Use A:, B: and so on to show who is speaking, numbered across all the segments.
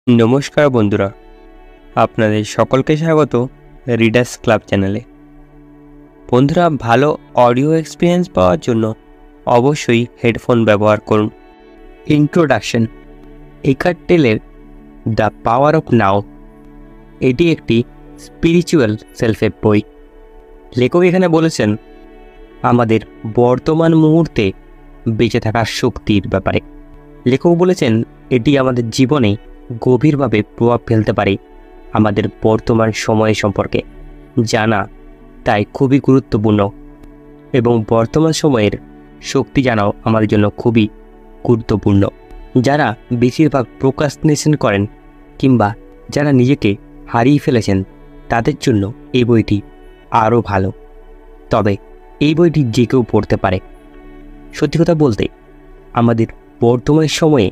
A: নমস্কার বন্ধুরা, আপনাদের সকলকে স্বাগত রিডার্স ক্লাব চ্যানেলে। বন্ধুরা, ভালো অডিও এক্সপিরিয়েন্স পাওয়ার জন্য অবশ্যই হেডফোন ব্যবহার করুন। ইন্ট্রোডাকশন। একার্ট টেলের দ্য পাওয়ার অফ নাও এটি একটি স্পিরিচুয়াল সেলফ হেল্প বই। লেখক এখানে বলেছেন আমাদের বর্তমান মুহূর্তে বেঁচে থাকার শক্তির ব্যাপারে। লেখক বলেছেন এটি আমাদের জীবনে গভীরভাবে প্রভাব ফেলতে পারে। আমাদের বর্তমান সময় সম্পর্কে জানা তাই খুবই গুরুত্বপূর্ণ, এবং বর্তমান সময়ের শক্তি জানাও আমাদের জন্য খুবই গুরুত্বপূর্ণ। যারা বেশিরভাগ প্রোক্রাস্টিনেশন করেন কিংবা যারা নিজেকে হারিয়ে ফেলেছেন তাদের জন্য এই বইটি আরও ভালো। তবে এই বইটি যে কেউ পড়তে পারে। সত্যি কথা বলতে, আমাদের বর্তমান সময়ে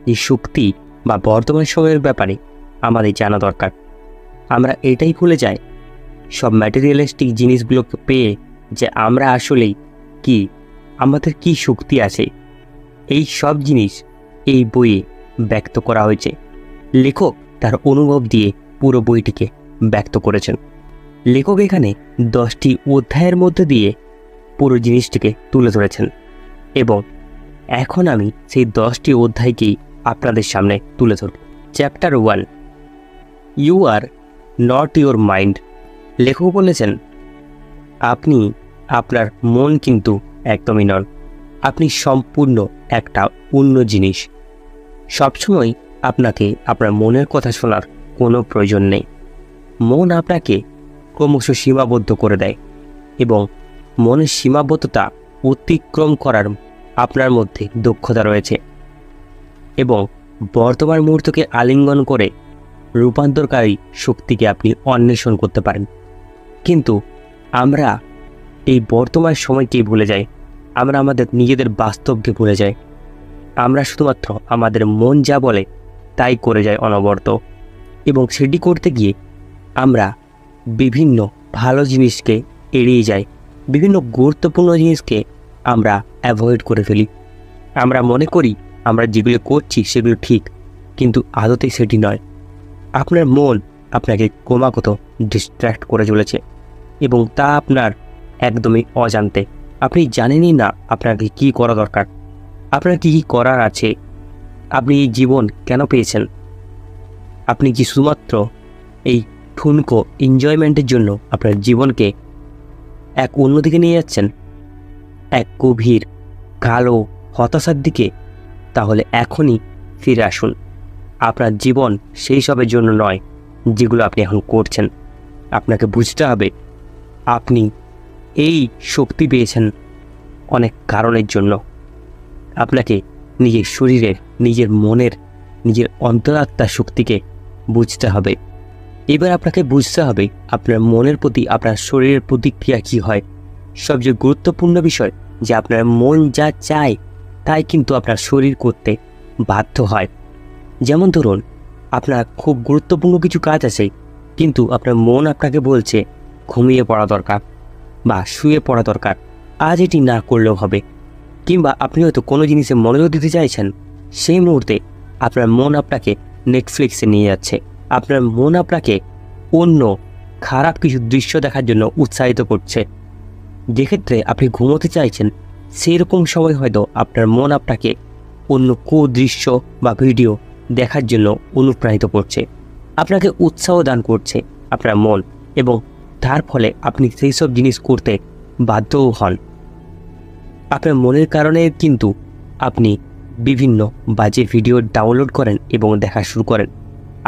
A: যে শক্তি বা বর্তমান সময়ের ব্যাপারে আমাদের জানা দরকার। আমরা এটাই ভুলে যাই সব ম্যাটেরিয়ালিস্টিক জিনিসগুলোকে পেয়ে যে আমরা আসলেই কি, আমাদের কি শক্তি আছে, এই সব জিনিস এই বইয়ে ব্যক্ত করা হয়েছে। লেখক তার অনুভব দিয়ে পুরো বইটিকে ব্যক্ত করেছেন। লেখক এখানে 10টি অধ্যায়ের মধ্যে দিয়ে পুরো জিনিসটিকে তুলে ধরেছেন, এবং এখন আমি সেই 10টি অধ্যায়কেই আপনাদের সামনে তুলে ধরব। Chapter 1, you are not your mind. লেখক বলেছেন আপনি আপনার মন কিন্তু একদমই নন। আপনি সম্পূর্ণ একটা অন্য জিনিস। সবসময় আপনাকে আপনার মনের কথা শোনার কোনো প্রয়োজন নেই। মন আপনাকে ক্রমশ সীমাবদ্ধ করে দেয়, এবং মনের সীমাবদ্ধতা অতিক্রম করার আপনার মধ্যে দক্ষতা রয়েছে, এবং বর্তমান মুহূর্তকে আলিঙ্গন করে রূপান্তরকারী শক্তিকে আপনি অন্বেষণ করতে পারেন। কিন্তু আমরা এই বর্তমান সময়কেই ভুলে যাই। আমরা আমাদের নিজেদের বাস্তবকে ভুলে যাই। আমরা শুধুমাত্র আমাদের মন যা বলে তাই করে যাই অনবরত, এবং সেটি করতে গিয়ে আমরা বিভিন্ন ভালো জিনিসকে এড়িয়ে যাই। বিভিন্ন গুরুত্বপূর্ণ জিনিসকে আমরা অ্যাভয়েড করে ফেলি। আমরা মনে করি আমরা যেগুলো করছি সেগুলো ঠিক, কিন্তু আদতে সেটি নয়। আপনার মন আপনাকে ক্রমাগত ডিস্ট্র্যাক্ট করে চলেছে, এবং তা আপনার একদমই অজান্তে। আপনি জানেনই না আপনাকে কী করা দরকার, আপনার কী কী করার আছে, আপনি এই জীবন কেন পেয়েছেন। আপনি কি শুধুমাত্র এই ঠুনকো এনজয়মেন্টের জন্য আপনার জীবনকে এক অন্যদিকে নিয়ে যাচ্ছেন, এক গভীর কালো হতাশার দিকে? তাহলে এখনই ফিরে আসুন। আপনার জীবন সেই সবের জন্য নয় যেগুলো আপনি এখন করছেন। আপনাকে বুঝতে হবে আপনি এই শক্তি পেয়েছেন অনেক কারণের জন্য। আপনাকে নিজের শরীরের, নিজের মনের, নিজের অন্তরাত্মার শক্তিকে বুঝতে হবে। এবার আপনাকে বুঝতে হবে আপনার মনের প্রতি আপনার শরীরের প্রতিক্রিয়া কী হয়। সবচেয়ে গুরুত্বপূর্ণ বিষয় যে আপনার মন যা চায় তাই কিন্তু আপনার শরীর করতে বাধ্য হয়। যেমন ধরুন, আপনার খুব গুরুত্বপূর্ণ কিছু কাজ আছে, কিন্তু আপনার মন আপনাকে বলছে ঘুমিয়ে পড়া দরকার বা শুয়ে পড়া দরকার, আজ এটি না করলেও হবে। কিংবা আপনি হয়তো কোনো জিনিসে মনোযোগ দিতে চাইছেন, সেই মুহূর্তে আপনার মন আপনাকে নেটফ্লিক্সে নিয়ে যাচ্ছে। আপনার মন আপনাকে অন্য খারাপ কিছু দৃশ্য দেখার জন্য উৎসাহিত করছে। যেক্ষেত্রে আপনি ঘুমোতে চাইছেন, সেই রকম সময় হয়তো আপনার মন আপনাকে অন্য দৃশ্য বা ভিডিও দেখার জন্য অনুপ্রাণিত করছে। আপনাকে উৎসাহ দান করছে আপনার মন, এবং তার ফলে আপনি সেই সব জিনিস করতে বাধ্যও হন। আপনার মনের কারণে কিন্তু আপনি বিভিন্ন বাজে ভিডিও ডাউনলোড করেন এবং দেখা শুরু করেন।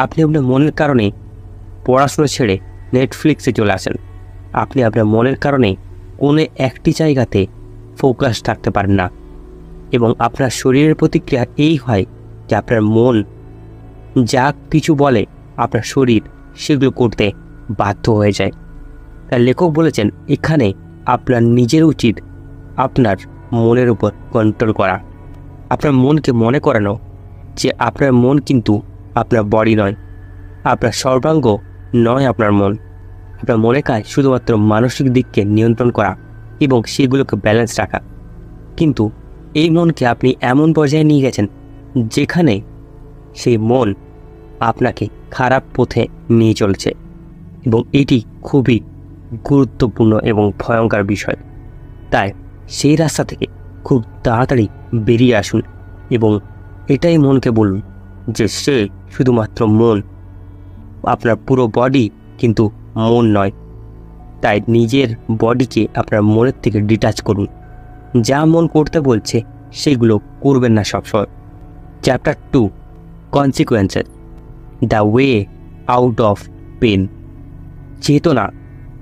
A: আপনি আপনার মনের কারণে পড়াশোনা ছেড়ে নেটফ্লিক্সে চলে আসেন। আপনি আপনার মনের কারণে কোনো একটি জায়গাতে ফোকাস থাকতে পারেন না, এবং আপনার শরীরের প্রতিক্রিয়া এই হয় যে আপনার মন যা কিছু বলে আপনার শরীর সেগুলো করতে বাধ্য হয়ে যায়। তাই লেখক বলেছেন এখানে আপনার নিজের উচিত আপনার মনের উপর কন্ট্রোল করা। আপনার মনকে মনে করানো যে আপনার মন কিন্তু আপনার বডি নয়, আপনার সর্বাঙ্গ নয় আপনার মন। আপনার মনে কাজ শুধুমাত্র মানসিক দিককে নিয়ন্ত্রণ করা এবং সেগুলোকে ব্যালেন্স রাখা। কিন্তু এই মনকে আপনি এমন পর্যায়ে নিয়ে গেছেন যেখানে সেই মন আপনাকে খারাপ পথে নিয়ে চলছে, এবং এটি খুবই গুরুত্বপূর্ণ এবং ভয়ঙ্কর বিষয়। তাই সেই রাস্তা থেকে খুব তাড়াতাড়ি বেরিয়ে আসুন এবং এটাই মনকে বলুন যে সে শুধুমাত্র মন, আপনার পুরো বডি কিন্তু মন নয়। তাই নিজের বডিকে আপনার মনের থেকে ডিটাচ করুন। যা মন করতে বলছে সেগুলো করবেন না সবসময়। Chapter 2, consequences, the way out of pain. চেতনা,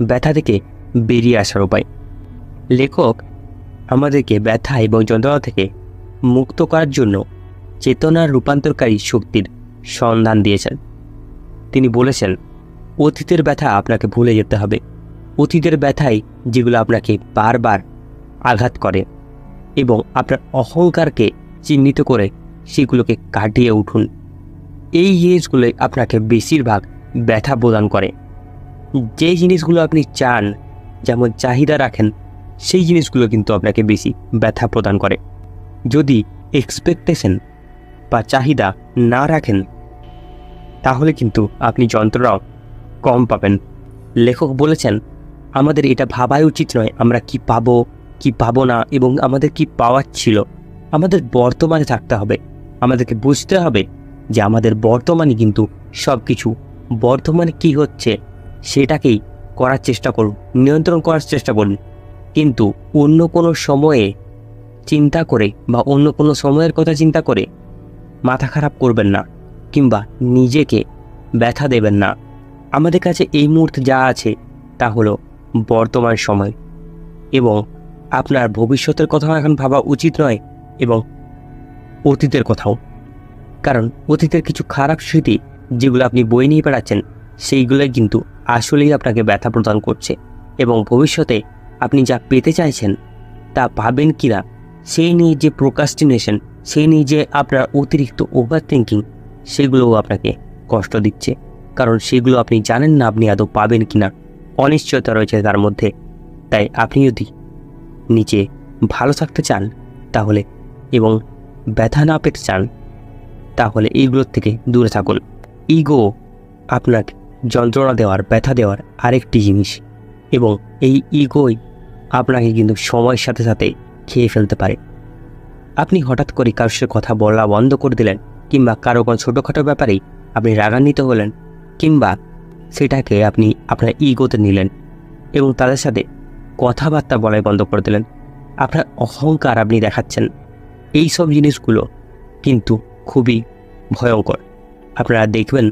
A: ব্যথা থেকে বেরিয়ে আসার উপায়। লেখক আমাদেরকে ব্যথা এবং যন্ত্রণা থেকে মুক্ত করার জন্য চেতনার রূপান্তরকারী শক্তির সন্ধান দিয়েছেন। তিনি বলেছেন, অতীতের ব্যথা আপনাকে ভুলে যেতে হবে। অতীতের ব্যথাই যেগুলো আপনাকে বারবার আঘাত করে, এবং আপনার অহংকারকে চিহ্নিত করে সেগুলোকে কাটিয়ে উঠুন। এই জিনিসগুলোই আপনাকে বেশিরভাগ ব্যথা প্রদান করে। যে জিনিসগুলো আপনি চান, যেমন চাহিদা রাখেন, সেই জিনিসগুলো কিন্তু আপনাকে বেশি ব্যথা প্রদান করে। যদি এক্সপেকটেশন বা চাহিদা না রাখেন তাহলে কিন্তু আপনি যন্ত্রণাও কম পাবেন। লেখক বলেছেন, আমাদের এটা ভাবাই উচিত নয় আমরা কি পাবো কি পাবো না, এবং আমাদের কি পাওয়ার ছিল। আমাদের বর্তমানে থাকতে হবে। আমাদেরকে বুঝতে হবে যে আমাদের বর্তমানে কিন্তু সব কিছু। বর্তমানে কি হচ্ছে সেটাকেই করার চেষ্টা করুন, নিয়ন্ত্রণ করার চেষ্টা করুন। কিন্তু অন্য কোনো সময়ে চিন্তা করে বা অন্য কোনো সময়ের কথা চিন্তা করে মাথা খারাপ করবেন না, কিংবা নিজেকে ব্যথা দেবেন না। আমাদের কাছে এই মুহূর্তে যা আছে তা হলো বর্তমান সময়, এবং আপনার ভবিষ্যতের কথাও এখন ভাবা উচিত নয়, এবং অতীতের কথাও। কারণ অতীতের কিছু খারাপ স্মৃতি যেগুলো আপনি বয়ে নিয়ে বেড়াচ্ছেন সেইগুলোই কিন্তু আসলেই আপনাকে ব্যথা প্রদান করছে, এবং ভবিষ্যতে আপনি যা পেতে চাইছেন তা পাবেন কিনা সেই নিয়ে যে প্রোক্রাস্টিনেশন, সেই নিয়ে যে আপনার অতিরিক্ত ওভার থিঙ্কিং, সেগুলোও আপনাকে কষ্ট দিচ্ছে। কারণ সেগুলো আপনি জানেন না আপনি আদৌ পাবেন কিনা, অনিশ্চয়তা রয়েছে তার মধ্যে। তাই আপনি যদি নিচে ভালো থাকতে চান তাহলে, এবং ব্যথা না পেতে চান তাহলে এইগুলোর থেকে দূরে থাকুন। ইগো আপনাকে যন্ত্রণা দেওয়ার, ব্যথা দেওয়ার আরেকটি জিনিস, এবং এই ইগোই আপনাকে কিন্তু সময়ের সাথে সাথে খেয়ে ফেলতে পারে। আপনি হঠাৎ করে কারোর সাথে কথা বলা বন্ধ করে দিলেন, কিংবা কারো কোনো ছোটোখাটো ব্যাপারেই আপনি রাগান্বিত হলেন, কিংবা সেটাকে আপনি আপনার ইগোতে নিলেন এবং তাদের সাথে কথাবার্তা বলাই বন্ধ করে দিলেন। আপনার অহংকার আপনি দেখাচ্ছেন। এই সব জিনিসগুলো কিন্তু খুবই ভয়ঙ্কর। আপনারা দেখবেন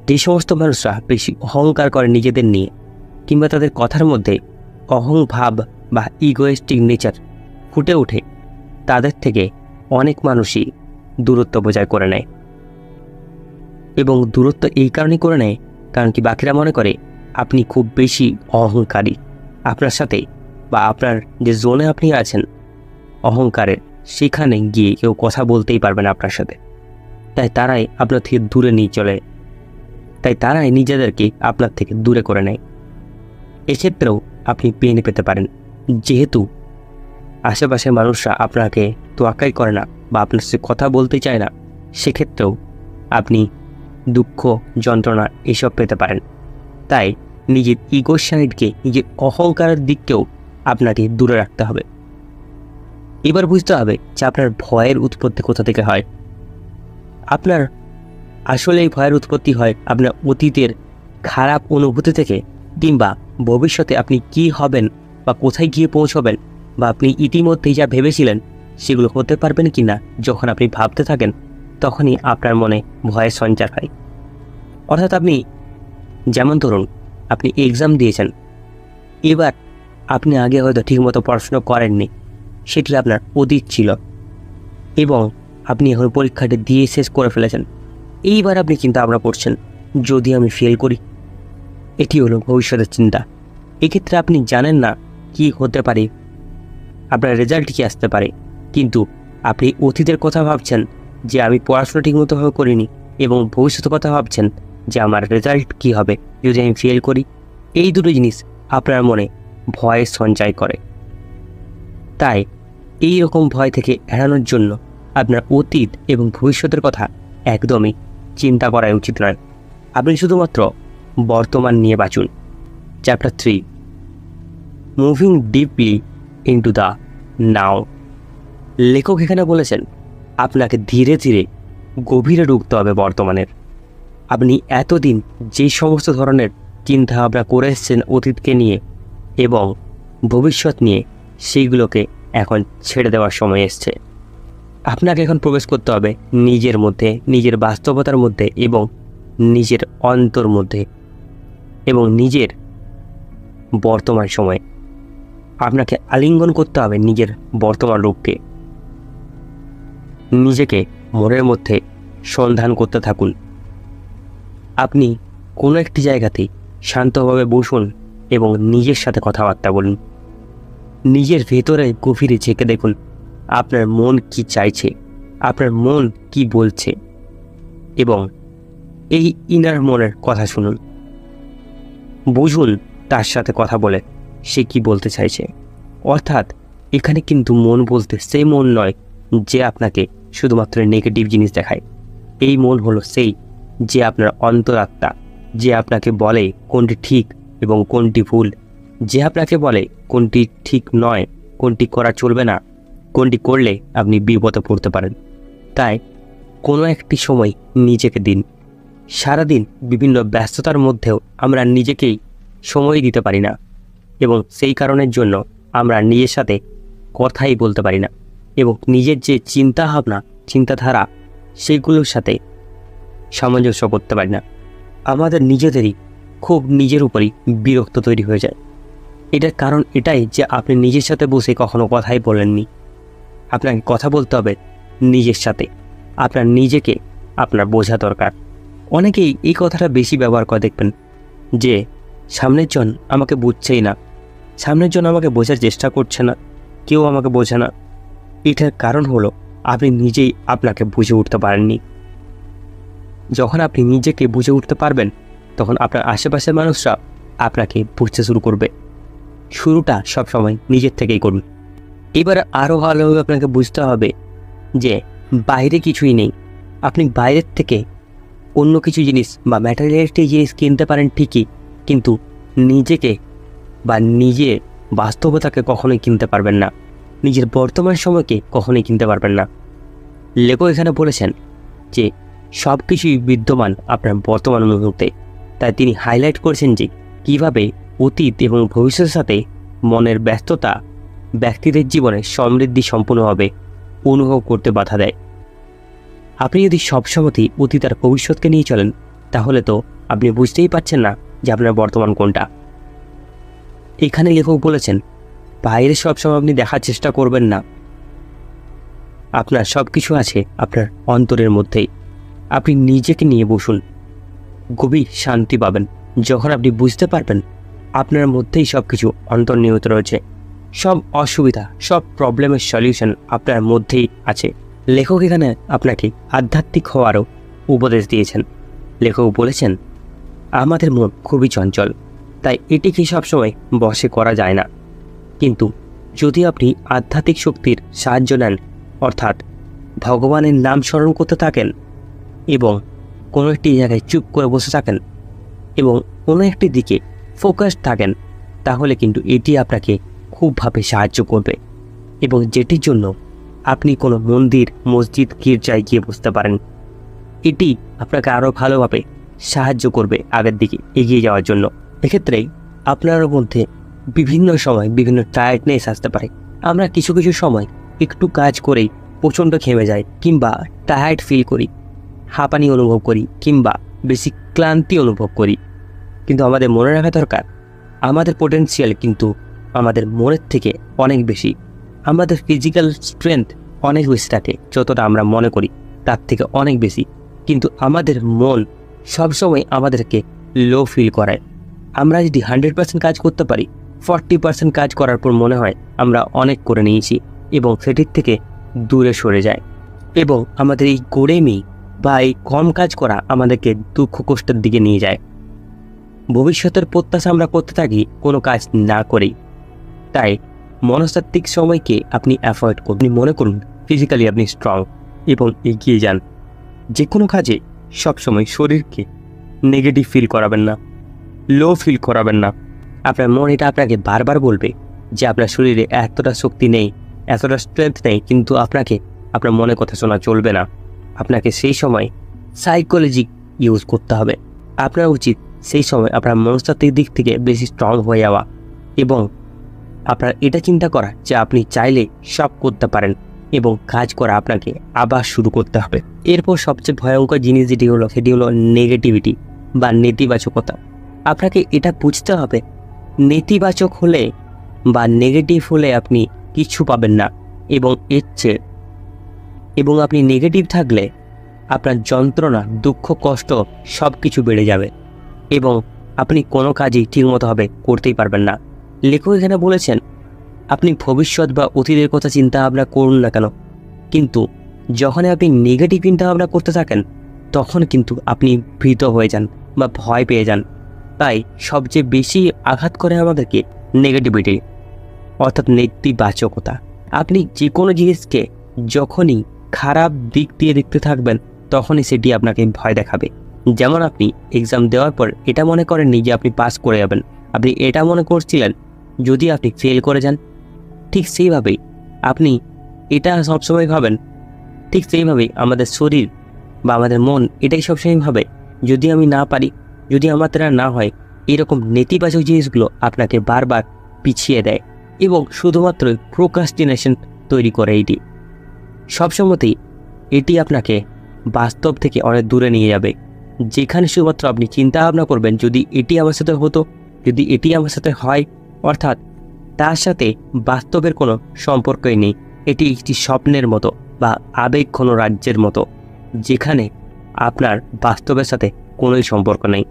A: যে সমস্ত মানুষরা বেশি অহংকার করে নিজেদের নিয়ে, কিংবা তাদের কথার মধ্যে অহংভাব বা ইগোয়েস্টিক নেচার ফুটে ওঠে, তাদের থেকে অনেক মানুষই দূরত্ব বজায় করে নেয়। এবং দূরত্ব এই কারণেই করে নেয় কারণ কি বাকিরা মনে করে আপনি খুব বেশি অহংকারী। আপনার সাথে বা আপনার যে জোনে আপনি আছেন অহংকারের, সেখানে গিয়ে কেউ কথা বলতেই পারবে না আপনার সাথে। তাই তারাই আপনার থেকে দূরে নিয়ে চলে, তাই তারাই নিজেদেরকে আপনার থেকে দূরে করে নেয়। এক্ষেত্রেও আপনি পেন পেতে পারেন, যেহেতু আশেপাশের মানুষরা আপনাকে তোয়াক্কাই করে না বা আপনার সাথে কথা বলতে চায় না। সেক্ষেত্রেও আপনি দুঃখ, যন্ত্রণা এসব পেতে পারেন। তাই নিজের ইগো সাইডকে, নিজের অহংকারের দিককেও আপনাকে দূরে রাখতে হবে। এবার বুঝতে হবে যে আপনার ভয়ের উৎপত্তি কোথা থেকে হয়। আপনার আসলে এই ভয়ের উৎপত্তি হয় আপনার অতীতের খারাপ অনুভূতি থেকে, কিংবা ভবিষ্যতে আপনি কি হবেন বা কোথায় গিয়ে পৌঁছবেন, বা আপনি ইতিমধ্যেই যা ভেবেছিলেন সেগুলো হতে পারবেন কি না, যখন আপনি ভাবতে থাকেন তখনই আপনার মনে ভয়ের সঞ্চার হয়। অর্থাৎ আপনি যেমন ধরুন আপনি এক্সাম দিয়েছেন, এবার আপনি আগে হয়তো ঠিকমতো পড়াশুনো করেননি, সেটি আপনার অতীত ছিল, এবং আপনি এখন পরীক্ষাটি দিয়ে শেষ করে ফেলেছেন। এইবার আপনি চিন্তা ভাবনা করছেন, যদি আমি ফেল করি। এটি হলো ভবিষ্যতের চিন্তা। এক্ষেত্রে আপনি জানেন না কি হতে পারে, আপনার রেজাল্ট কি আসতে পারে, কিন্তু আপনি অতীতের কথা ভাবছেন যে আমি পড়াশোনা ঠিকমতোভাবে করিনি, এবং ভবিষ্যতের কথা ভাবছেন যে আমার রেজাল্ট কি হবে যদি আমি ফেল করি। এই দুটো জিনিস আপনার মনে ভয়ের সঞ্চয় করে। তাই এই রকম ভয় থেকে এড়ানোর জন্য আপনার অতীত এবং ভবিষ্যতের কথা একদমই চিন্তা করাই উচিত নয়। আপনি শুধুমাত্র বর্তমান নিয়ে বাঁচুন। Chapter 3, moving deeply into the now. লেখক এখানে বলেছেন আপনাকে ধীরে ধীরে গভীরে ঢুকতে হবে বর্তমানের। আপনি এতদিন যে সমস্ত ধরনের চিন্তাভাবনা করে এসেছেন অতীতকে নিয়ে এবং ভবিষ্যৎ নিয়ে, সেইগুলোকে এখন ছেড়ে দেওয়ার সময় এসছে। আপনাকে এখন প্রবেশ করতে হবে নিজের মধ্যে, নিজের বাস্তবতার মধ্যে এবং নিজের অন্তর মধ্যে এবং নিজের বর্তমান সময়ে। আপনাকে আলিঙ্গন করতে হবে নিজের বর্তমান রূপকে। নিজেকে মনের মধ্যে সন্ধান করতে থাকুন। আপনি কোনো একটি জায়গাতেই শান্তভাবে বসুন এবং নিজের সাথে কথাবার্তা বলুন। নিজের ভেতরে গভীরে ঝেঁকে দেখুন আপনার মন কি চাইছে, আপনার মন কি বলছে এবং এই ইনার মনের কথা শুনুন। বুঝুন তার সাথে কথা বলে সে কি বলতে চাইছে। অর্থাৎ এখানে কিন্তু মন বলতে সেই মন নয় যে আপনাকে শুধুমাত্র নেগেটিভ জিনিস দেখায়। এই মন হলো সেই যে আপনার অন্তরাত্মা, যে আপনাকে বলে কোনটি ঠিক এবং কোনটি ভুল, যে আপনাকে বলে কোনটি ঠিক নয়, কোনটি করা চলবে না, কোনটি করলে আপনি বিপদে পড়তে পারেন। তাই কোনো একটি সময় নিজেকে দিন। সারাদিন বিভিন্ন ব্যস্ততার মধ্যেও আমরা নিজেকেই সময় দিতে পারি না এবং সেই কারণের জন্য আমরা নিজের সাথে কথাই বলতে পারি না এবং নিজের যে চিন্তাভাবনা, চিন্তাধারা, সেইগুলোর সাথে সামঞ্জস্য করতে পারি না। আমাদের নিজেদেরই খুব নিজের উপরই বিরক্ত তৈরি হয়ে যায়। এটার কারণ এটাই যে আপনি নিজের সাথে বসে কখনো কথাই বলেননি। আপনাকে কথা বলতে হবে নিজের সাথে। আপনার নিজেকে আপনার বোঝা দরকার। অনেকেই এই কথাটা বেশি ব্যবহার করে দেখবেন যে সামনের জন আমাকে বুঝছেই না, সামনের জন আমাকে বোঝার চেষ্টা করছে না, কেউ আমাকে বোঝে না। এটার কারণ হলো আপনি নিজেই আপনাকে বুঝে উঠতে পারেননি। যখন আপনি নিজেকে বুঝে উঠতে পারবেন তখন আপনার আশেপাশের মানুষরা আপনাকে বুঝতে শুরু করবে। শুরুটা সবসময় নিজের থেকেই করুন। এবার আরও ভালোভাবে আপনাকে বুঝতে হবে যে বাইরে কিছুই নেই। আপনি বাইরের থেকে অন্য কিছু জিনিস বা ম্যাটেরিয়ালিস্টিক জিনিস কিনতে পারেন ঠিকই, কিন্তু নিজেকে বা নিজের বাস্তবতাকে কখনোই কিনতে পারবেন না। নিজের বর্তমান সময়কে কখনোই কিনতে পারবেন না। লেখক এখানে বলেছেন যে সব কিছুই বিদ্যমান আপনার বর্তমান মুহূর্তে। তাই তিনি হাইলাইট করেছেন যে কীভাবে অতীত এবং ভবিষ্যতের সাথে মনের ব্যস্ততা ব্যক্তিদের জীবনে সমৃদ্ধি সম্পূর্ণভাবে অনুভব করতে বাধা দেয়। আপনি যদি সবসময়ই অতীত আর ভবিষ্যৎকে নিয়ে চলেন তাহলে তো আপনি বুঝতেই পারছেন না যে আপনার বর্তমান কোনটা। এখানে লেখক বলেছেন বাইরে সবসময় আপনি দেখার চেষ্টা করবেন না। আপনার সব কিছু আছে আপনার অন্তরের মধ্যেই। আপনি নিজেকে নিয়ে বসুন, গভীর শান্তি পাবেন যখন আপনি বুঝতে পারবেন আপনার মধ্যেই সব কিছু অন্তর্নিহিত রয়েছে। সব অসুবিধা, সব প্রবলেমের সলিউশন আপনার মধ্যেই আছে। লেখক এখানে আপনাকে আধ্যাত্মিক হওয়ারও উপদেশ দিয়েছেন। লেখক বলেছেন আমাদের মন খুবই চঞ্চল, তাই এটিকে সবসময় বশে করা যায় না। কিন্তু যদি আপনি আধ্যাত্মিক শক্তির সাহায্য নেন, অর্থাৎ ভগবানের নাম স্মরণ করতে থাকেন এবং কোনো একটি জায়গায় চুপ করে বসে থাকেন এবং কোনো একটি দিকে ফোকাসড থাকেন, তাহলে কিন্তু এটি আপনাকে খুবভাবে সাহায্য করবে এবং যেটির জন্য আপনি কোনো মন্দির, মসজিদ, গির্জায় গিয়ে বসতে পারেন। এটি আপনাকে আরও ভালোভাবে সাহায্য করবে আগের দিকে এগিয়ে যাওয়ার জন্য। এক্ষেত্রে আপনার মধ্যে বিভিন্ন সময় বিভিন্ন টায়ার্ডনেস আসতে পারে। আমরা কিছু কিছু সময় একটু কাজ করেই প্রচণ্ড ঘেমে যাই কিংবা টায়ার্ড ফিল করি, হাঁপানি অনুভব করি কিংবা বেশি ক্লান্তি অনুভব করি। কিন্তু আমাদের মনে রাখা দরকার আমাদের পোটেনশিয়াল কিন্তু আমাদের মনের থেকে অনেক বেশি। আমাদের ফিজিক্যাল স্ট্রেংথ অনেক বেশি থাকে, যতটা আমরা মনে করি তার থেকে অনেক বেশি। কিন্তু আমাদের মন সবসময় আমাদেরকে লো ফিল করায়। আমরা যদি 100% কাজ করতে পারি, 40% কাজ করার পর মনে হয় আমরা অনেক করে নিয়েছি এবং সেটির থেকে দূরে সরে যায় এবং আমাদের এই গোড়েমি বা এই কম কাজ করা আমাদেরকে দুঃখ কষ্টের দিকে নিয়ে যায়। ভবিষ্যতের প্রত্যাশা আমরা করতে থাকি কোনো কাজ না করেই। তাই মনস্তাত্ত্বিক সময়কে আপনি অ্যাভয়েড করুন। মনে করুন ফিজিক্যালি আপনি স্ট্রং এবং এগিয়ে যান। যে কোনো কাজে সবসময় শরীরকে নেগেটিভ ফিল করাবেন না, লো ফিল করাবেন না। আপনার মন এটা আপনাকে বারবার বলবে যে আপনার শরীরে এতটা শক্তি নেই, এতটা স্ট্রেংথ নেই, কিন্তু আপনাকে আপনার মনের কথা শোনা চলবে না। আপনাকে সেই সময় সাইকোলজি ইউজ করতে হবে। আপনার উচিত সেই সময় আপনার মনস্তাত্ত্বিক দিক থেকে বেশি স্ট্রং হয়ে যাওয়া এবং আপনার এটা চিন্তা করা যে আপনি চাইলে সব করতে পারেন এবং কাজ করা আপনাকে আবার শুরু করতে হবে। এরপর সবচেয়ে ভয়ঙ্কর জিনিস যেটি হলো সেটি হলো নেগেটিভিটি বা নেতিবাচকতা। আপনাকে এটা বুঝতে হবে, নেতিবাচক হলে বা নেগেটিভ হলে আপনি কিছু পাবেন না এবং এর চেয়ে এবং আপনি নেগেটিভ থাকলে আপনার যন্ত্রণা, দুঃখ, কষ্ট সব কিছু বেড়ে যাবে এবং আপনি কোনো কাজই ঠিকমতোভাবে করতেই পারবেন না। লেখক এখানে বলেছেন আপনি ভবিষ্যৎ বা অতীতের কথা চিন্তা ভাবনা করুন না কেন, কিন্তু যখন আপনি নেগেটিভ চিন্তা ভাবনা করতে থাকেন তখন কিন্তু আপনি ভীত হয়ে যান বা ভয় পেয়ে যান। তাই সবচেয়ে বেশি আঘাত করে আমাদেরকে নেগেটিভিটি অর্থাৎ নেতিবাচকতা। আপনি যে কোনো জিনিসকে যখনই খারাপ দিক দিয়ে দেখতে থাকবেন তখনই সেটি আপনাকে ভয় দেখাবে। যেমন আপনি এক্সাম দেওয়ার পর এটা মনে করেননি যে আপনি পাস করে যাবেন, আপনি এটা মনে করছিলেন যদি আপনি ফেল করে যান। ঠিক সেইভাবেই আপনি এটা সবসময় ভাবেন, ঠিক সেইভাবেই আমাদের শরীর বা আমাদের মন এটাই সবসময় ভাবে যদি আমি না পারি, যদি আমার দ্বারা না হয়। এরকম নেতিবাচক জিনিসগুলো আপনাকে বারবার পিছিয়ে দেয় এবং শুধুমাত্র প্রোক্রাস্টিনেশন তৈরি করে। এটি সবসময়তেই এটি আপনাকে বাস্তব থেকে অনেক দূরে নিয়ে যাবে, যেখানে শুধুমাত্র আপনি চিন্তা ভাবনা করবেন যদি এটি আমার সাথে হতো, যদি এটি আমার সাথে হয়, অর্থাৎ তার সাথে বাস্তবের কোনো সম্পর্কই নেই। এটি একটি স্বপ্নের মতো বা আবেগ কোনো রাজ্যের মতো, যেখানে আপনার বাস্তবের সাথে কোনোই সম্পর্ক নেই।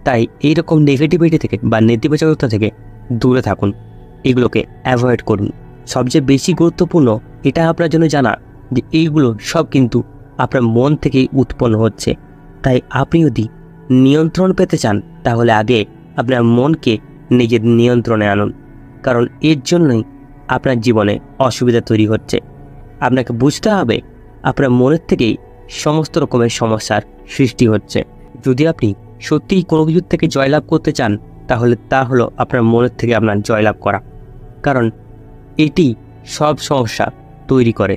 A: তাই এইরকম নেগেটিভিটি থেকে বা নেতিবাচকতা থেকে দূরে থাকুন, এগুলোকে অ্যাভয়েড করুন। সবচেয়ে বেশি গুরুত্বপূর্ণ এটা আপনার জন্য জানা যে এইগুলো সব কিন্তু আপনার মন থেকেই উৎপন্ন হচ্ছে। তাই আপনি যদি নিয়ন্ত্রণ পেতে চান তাহলে আগে আপনার মনকে নিজের নিয়ন্ত্রণে আনুন, কারণ এর জন্যই আপনার জীবনে অসুবিধা তৈরি হচ্ছে। আপনাকে বুঝতে হবে আপনার মনের থেকেই সমস্ত রকমের সমস্যার সৃষ্টি হচ্ছে। যদি আপনি সত্যিই কোনো কিছুর থেকে জয়লাভ করতে চান তাহলে তা হলো আপনার মনের থেকে আপনার জয়লাভ করা, কারণ এটি সব সমস্যা তৈরি করে,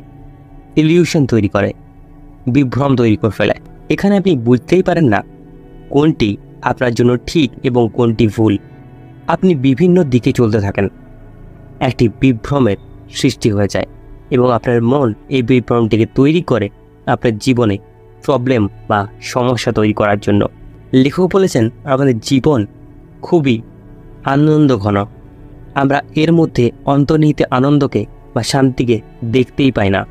A: ইলিউশন তৈরি করে, বিভ্রম তৈরি করে ফেলে। এখানে আপনি বুঝতেই পারেন না কোনটি আপনার জন্য ঠিক এবং কোনটি ভুল। আপনি বিভিন্ন দিকে চলতে থাকেন, একটি বিভ্রমের সৃষ্টি হয়ে যায় এবং আপনার মন এই বিভ্রমটিকে তৈরি করে আপনার জীবনে প্রবলেম বা সমস্যা তৈরি করার জন্য। লেখক বলেছেন আমাদের জীবন খুবই আনন্দ ঘন, আমরা এর মধ্যে অন্তর্নিহিত আনন্দকে বা শান্তিকে দেখতেই পাই না।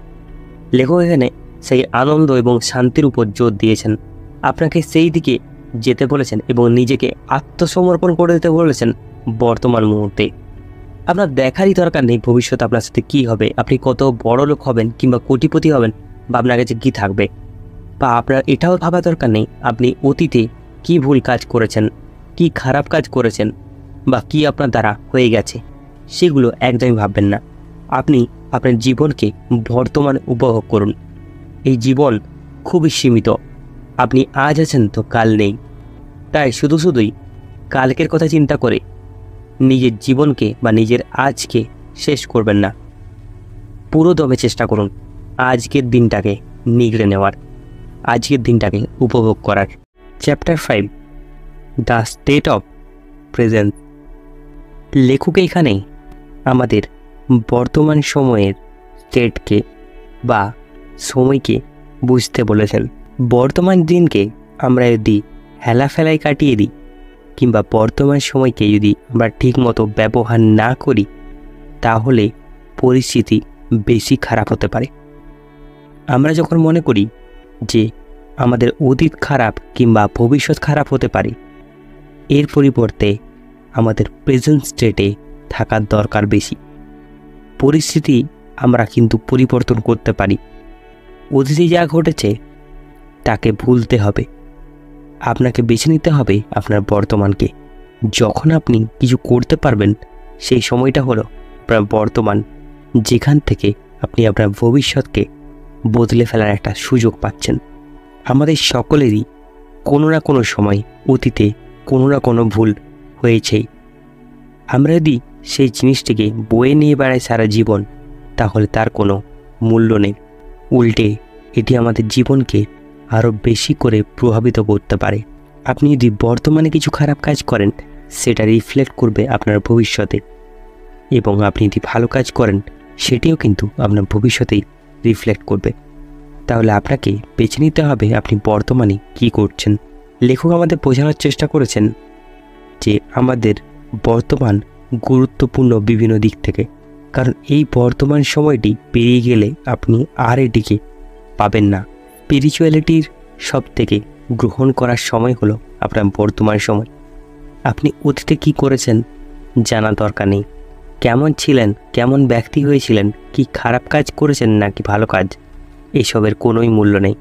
A: লেখক এখানে সেই আনন্দ এবং শান্তির উপর জোর দিয়েছেন, আপনাকে সেই দিকে যেতে বলেছেন এবং নিজেকে আত্মসমর্পণ করে দিতে বলেছেন বর্তমান মুহূর্তে। আপনার দেখারই দরকার নেই ভবিষ্যৎ আপনার সাথে কী হবে, আপনি কত বড় লোক হবেন কিংবা কোটিপতি হবেন বা আপনার কাছে কী থাকবে, বা আপনার এটাও ভাবা দরকার নেই আপনি অতীতে কী ভুল কাজ করেছেন, কী খারাপ কাজ করেছেন বা কী আপনার দ্বারা হয়ে গেছে, সেগুলো একদমই ভাববেন না। আপনি আপনার জীবনকে বর্তমানে উপভোগ করুন। এই জীবন খুবই সীমিত, আপনি আজ আছেন তো কাল নেই। তাই শুধুই কালকের কথা চিন্তা করে নিজের জীবনকে বা নিজের আজকে শেষ করবেন না। পুরো দমে চেষ্টা করুন আজকের দিনটাকে নিগড়ে নেওয়ার, আজকের দিনটাকে উপভোগ করার। Chapter 5 the state of presence. লেখক এখানে আমাদের বর্তমান সময়ের স্টেটকে বা সময়কে বুঝতে বলেছেন। বর্তমান দিনকে আমরা যদি হেলাফেলায় কাটিয়ে দিই কিংবা বর্তমান সময়কে যদি আমরা ঠিকমতো ব্যবহার না করি তাহলে পরিস্থিতি বেশি খারাপ হতে পারে। আমরা যখন মনে করি যে আমাদের অতীত খারাপ কিংবা ভবিষ্যৎ খারাপ হতে পারে, এর পরিবর্তে আমাদের প্রেজেন্ট স্টেটে থাকার দরকার বেশি। পরিস্থিতি আমরা কিন্তু পরিবর্তন করতে পারি। অতীতে যা ঘটেছে তাকে ভুলতে হবে, আপনাকে বেছে নিতে হবে আপনার বর্তমানকে। যখন আপনি কিছু করতে পারবেন সেই সময়টা হলো আপনার বর্তমান, যেখান থেকে আপনি আপনার ভবিষ্যৎকে বদলে ফেলার একটা সুযোগ পাচ্ছেন। আমাদের সকলেরই কোনো না কোনো সময় অতীতে কোনো না কোনো ভুল হয়েছেই। আমরা যদি সেই জিনিসটিকে বয়ে নিয়ে বেড়াই সারা জীবন, তাহলে তার কোনো মূল্য নেই। উল্টে এটি আমাদের জীবনকে আরও বেশি করে প্রভাবিত করতে পারে। আপনি যদি বর্তমানে কিছু খারাপ কাজ করেন, সেটা রিফ্লেক্ট করবে আপনার ভবিষ্যতে, এবং আপনি যদি ভালো কাজ করেন, সেটিও কিন্তু আপনার ভবিষ্যতেই রিফ্লেক্ট করবে। তাহলে আপনাকে বেছে নিতে হবে আপনি বর্তমানে কী করছেন। লেখক আমাদের বোঝানোর চেষ্টা করেছেন যে আমাদের বর্তমান গুরুত্বপূর্ণ বিভিন্ন দিক থেকে, কারণ এই বর্তমান সময়টি পেরিয়ে গেলে আপনি আর এটিকে পাবেন না। স্পিরিচুয়ালিটির সবথেকে গ্রহণ করার সময় হলো আপনার বর্তমান সময়। আপনি অতীতে কী করেছেন জানা দরকার নেই। কেমন ছিলেন, কেমন ব্যক্তি হয়েছিলেন, কি খারাপ কাজ করেছেন নাকি ভালো কাজ, এসবের কোনোই মূল্য নেই।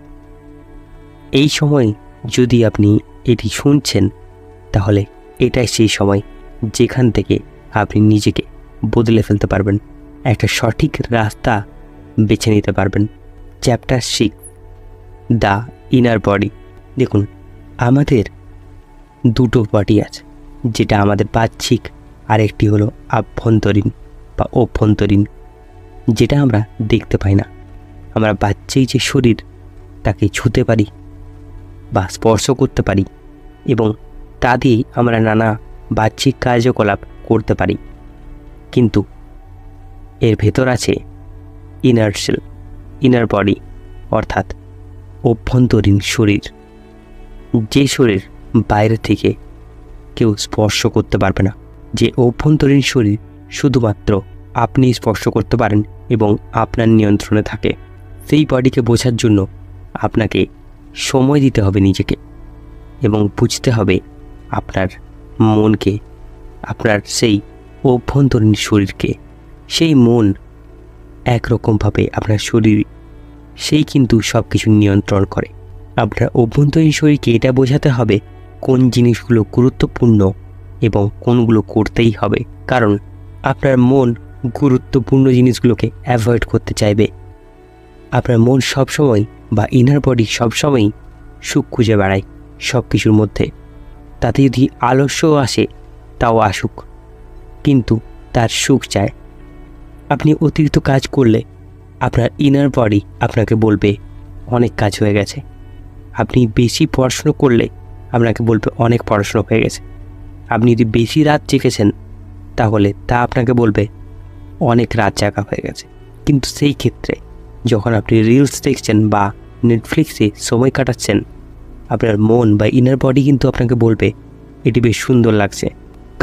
A: এই সময় যদি আপনি এটি শুনছেন, তাহলে এটাই সেই সময় যেখান থেকে আপনি নিজেকে বদলে ফেলতে পারবেন, একটা সঠিক রাস্তা বেছে নিতে পারবেন। Chapter 6, the inner body. দেখুন, আমাদের দুটো বডি আছে, যেটা আমাদের বাহ্যিক, আর একটি হলো আভ্যন্তরীণ বা অভ্যন্তরীণ, যেটা আমরা দেখতে পাই না। আমরা বাহ্যিক যে শরীর, তাকে ছুঁতে পারি বা স্পর্শ করতে পারি, এবং তা দিয়েই আমরা নানা বাহ্যিক কার্যকলাপ করতে পারি। কিন্তু এর ভেতর আছে ইনার সেল, ইনার বডি, অর্থাৎ অভ্যন্তরীণ শরীর, যে শরীর বাইরে থেকে কেউ স্পর্শ করতে পারবে না, যে অভ্যন্তরীণ শরীর শুধুমাত্র আপনি স্পর্শ করতে পারেন এবং আপনার নিয়ন্ত্রণে থাকে। সেই বডিকে বোঝার জন্য আপনাকে সময় দিতে হবে নিজেকে, এবং বুঝতে হবে আপনার মনকে, আপনার সেই অভ্যন্তরীণ শরীরকে। সেই মন একরকমভাবে আপনার শরীর, সেই কিন্তু সব কিছু নিয়ন্ত্রণ করে। আপনার অভ্যন্তরীণ শরীরকে এটা বোঝাতে হবে কোন জিনিসগুলো গুরুত্বপূর্ণ এবং কোনগুলো করতেই হবে, কারণ আপনার মন গুরুত্বপূর্ণ জিনিসগুলোকে অ্যাভয়েড করতে চাইবে। আপনার মন সবসময় বা ইনার বডি সবসময়ই সুখ খুঁজে বেড়ায় সব কিছুর মধ্যে। তাতে যদি আলস্য আসে তাও আসুক, কিন্তু তার সুখ চায়। আপনি অতিরিক্ত কাজ করলে আপনার ইনার বডি আপনাকে বলবে অনেক কাজ হয়ে গেছে। আপনি বেশি পড়াশুনো করলে আপনাকে বলবে অনেক পড়াশুনো হয়ে গেছে। আপনি যদি বেশি রাত জেগেছেন, তাহলে তা আপনাকে বলবে অনেক রাত জাগা হয়ে গেছে। কিন্তু সেই ক্ষেত্রে যখন আপনি রিলস দেখছেন বা নেটফ্লিক্সে সময় কাটাচ্ছেন, আপনার মন বা ইনার বডি কিন্তু আপনাকে বলবে এটি বেশ সুন্দর লাগছে,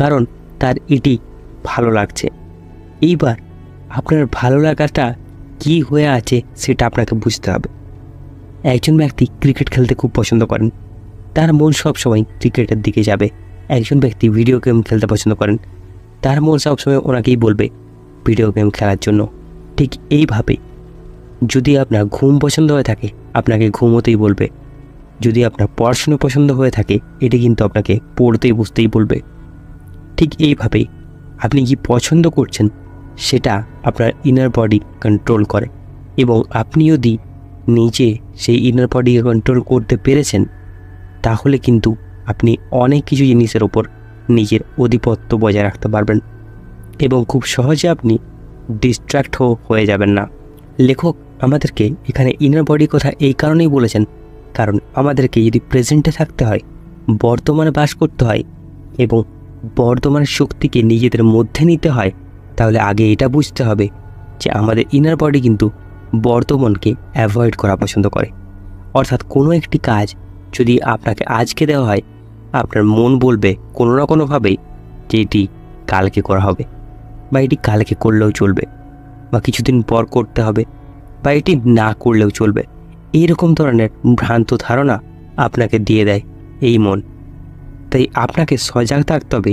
A: কারণ তার এটি ভালো লাগছে। এইবার আপনার ভালো লাগাটা কী হয়ে আছে সেটা আপনাকে বুঝতে হবে। একজন ব্যক্তি ক্রিকেট খেলতে খুব পছন্দ করেন, তার মন সবসময় ক্রিকেটের দিকে যাবে। একজন ব্যক্তি ভিডিও গেম খেলতে পছন্দ করেন, তার মন সবসময় ওনাকেই বলবে ভিডিও গেম খেলার জন্য। ঠিক এইভাবে যদি আপনার ঘুম পছন্দ হয়ে থাকে, আপনাকে ঘুমোতেই বলবে। যদি আপনার পড়াশুনো পছন্দ হয়ে থাকে, এটি কিন্তু আপনাকে পড়তেই বুঝতেই বলবে। ঠিক এইভাবেই আপনি কি পছন্দ করছেন সেটা আপনার ইনার বডি কন্ট্রোল করে, এবং আপনি যদি নিজে সেই ইনার বডিকে কন্ট্রোল করতে পেরেছেন, তাহলে কিন্তু আপনি অনেক কিছু জিনিসের ওপর নিজের আধিপত্য বজায় রাখতে পারবেন, এবং খুব সহজে আপনি ডিস্ট্র্যাক্ট হয়ে যাবেন না। লেখক আমাদেরকে এখানে ইনার বডির কথা এই কারণেই বলেছেন, কারণ আমাদেরকে যদি প্রেজেন্টে থাকতে হয়, বর্তমানে বাস করতে হয় এবং বর্তমানের শক্তিকে নিজেদের মধ্যে নিতে হয়, তাহলে আগে এটা বুঝতে হবে যে আমাদের ইনার বডি কিন্তু বর্তমানকে অ্যাভয়েড করা পছন্দ করে। অর্থাৎ কোনো একটি কাজ যদি আপনাকে আজকে দেওয়া হয়, আপনার মন বলবে কোনো না কোনোভাবেই যে এটি কালকে করা হবে, বা এটি কালকে করলেও চলবে, বা কিছুদিন পর করতে হবে, বা এটি না করলেও চলবে। এইরকম ধরনের ভ্রান্ত ধারণা আপনাকে দিয়ে দেয় এই মন। তাই আপনাকে সজাগ থাকতে হবে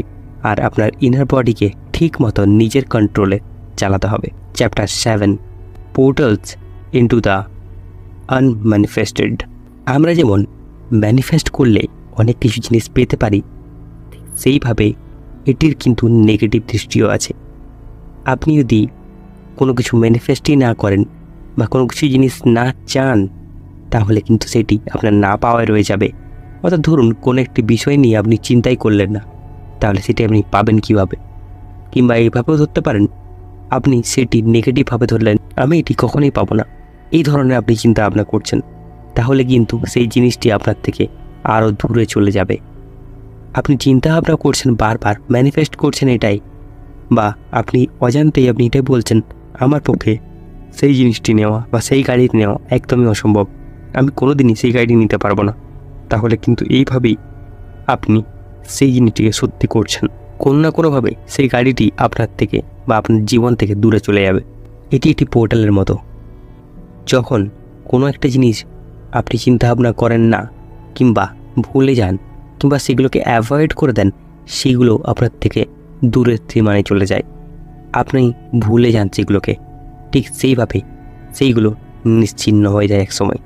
A: আর আপনার ইনার বডিকে ঠিক মতো নিজের কন্ট্রোলে চালাতে হবে। Chapter 7, portals into the unmanifested. আমরা যেমন ম্যানিফেস্ট করলে অনেক কিছু জিনিস পেতে পারি, সেইভাবে এটির কিন্তু নেগেটিভ দৃষ্টিও আছে। আপনি যদি কোনো কিছু ম্যানিফেস্টই না করেন বা কোনো কিছু জিনিস না চান, তাহলে কিন্তু সেটি আপনার না পাওয়ায় রয়ে যাবে। অর্থাৎ ধরুন কোনো একটি বিষয় নিয়ে আপনি চিন্তাই করলেন না, তাহলে সেটি আপনি পাবেন কীভাবে? কিংবা এইভাবেও ধরতে পারেন, আপনি সেটি নেগেটিভভাবে ধরলেন, আমি এটি কখনোই পাবো না, এই ধরনের আপনি চিন্তা ভাবনা করছেন, তাহলে কিন্তু সেই জিনিসটি আপনার থেকে আরও দূরে চলে যাবে। আপনি চিন্তা ভাবনা করছেন, বারবার ম্যানিফেস্ট করছেন এটাই, বা আপনি অজান্তেই আপনি এটাই বলছেন, আমার পক্ষে সেই জিনিসটি নেওয়া বা সেই গাড়িটি নেওয়া একদমই অসম্ভব, আমি কোনো দিনই সেই গাড়িটি নিতে পারবো না। তাহলে কিন্তু এইভাবেই আপনি সেই জিনিসটিকে সত্যি করছেন। কোনো না কোনোভাবে সেই গাড়িটি আপনার থেকে বা আপনার জীবন থেকে দূরে চলে যাবে। এটি একটি পোর্টালের মতো। যখন কোনো একটা জিনিস আপনি চিন্তাভাবনা করেন না, কিংবা ভুলে যান, কিংবা সেগুলোকে অ্যাভয়েড করে দেন, সেগুলো আপনার থেকে দূরের সীমানায় চলে যায়, আপনি ভুলে যান সেগুলোকে। ঠিক সেইভাবে সেইগুলো নিশ্চিহ্ন হয়ে যায় একসময়।